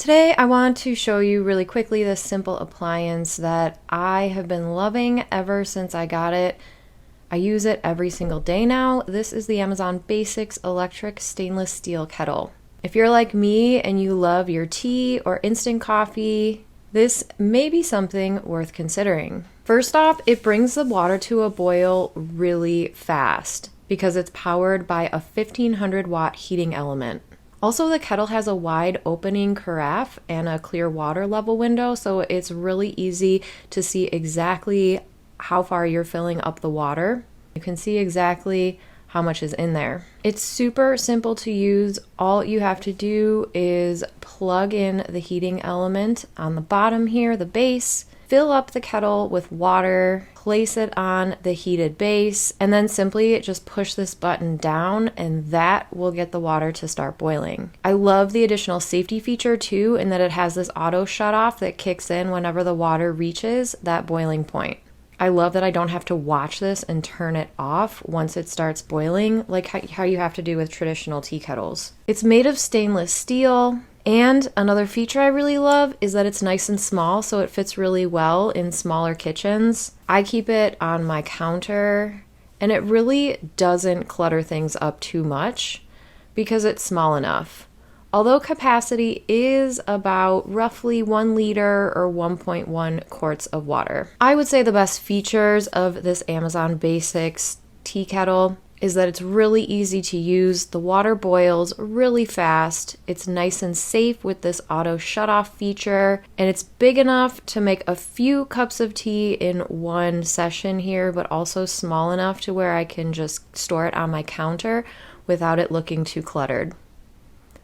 Today I want to show you really quickly this simple appliance that I have been loving ever since I got it. I use it every single day now. This is the Amazon Basics electric stainless steel kettle. If you're like me and you love your tea or instant coffee, this may be something worth considering. First off, it brings the water to a boil really fast because it's powered by a 1500 watt heating element. Also, the kettle has a wide opening carafe and a clear water level window, so it's really easy to see exactly how far you're filling up the water. You can see exactly how much is in there. It's super simple to use. All you have to do is plug in the heating element on the bottom here, the base, fill up the kettle with water, place it on the heated base, and then simply just push this button down and that will get the water to start boiling. I love the additional safety feature too, in that it has this auto shut off that kicks in whenever the water reaches that boiling point. I love that I don't have to watch this and turn it off once it starts boiling, like how you have to do with traditional tea kettles. It's made of stainless steel, and another feature I really love is that it's nice and small, so it fits really well in smaller kitchens. I keep it on my counter, and it really doesn't clutter things up too much because it's small enough. Although capacity is about roughly 1 liter or 1.1 quarts of water. I would say the best features of this Amazon Basics tea kettle is that it's really easy to use. The water boils really fast. It's nice and safe with this auto shut-off feature, and it's big enough to make a few cups of tea in one session here, but also small enough to where I can just store it on my counter without it looking too cluttered.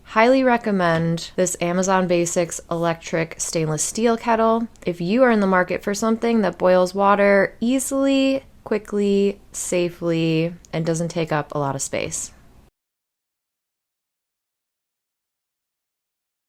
Highly recommend this Amazon Basics electric stainless steel kettle if you are in the market for something that boils water easily, quickly, safely, and doesn't take up a lot of space.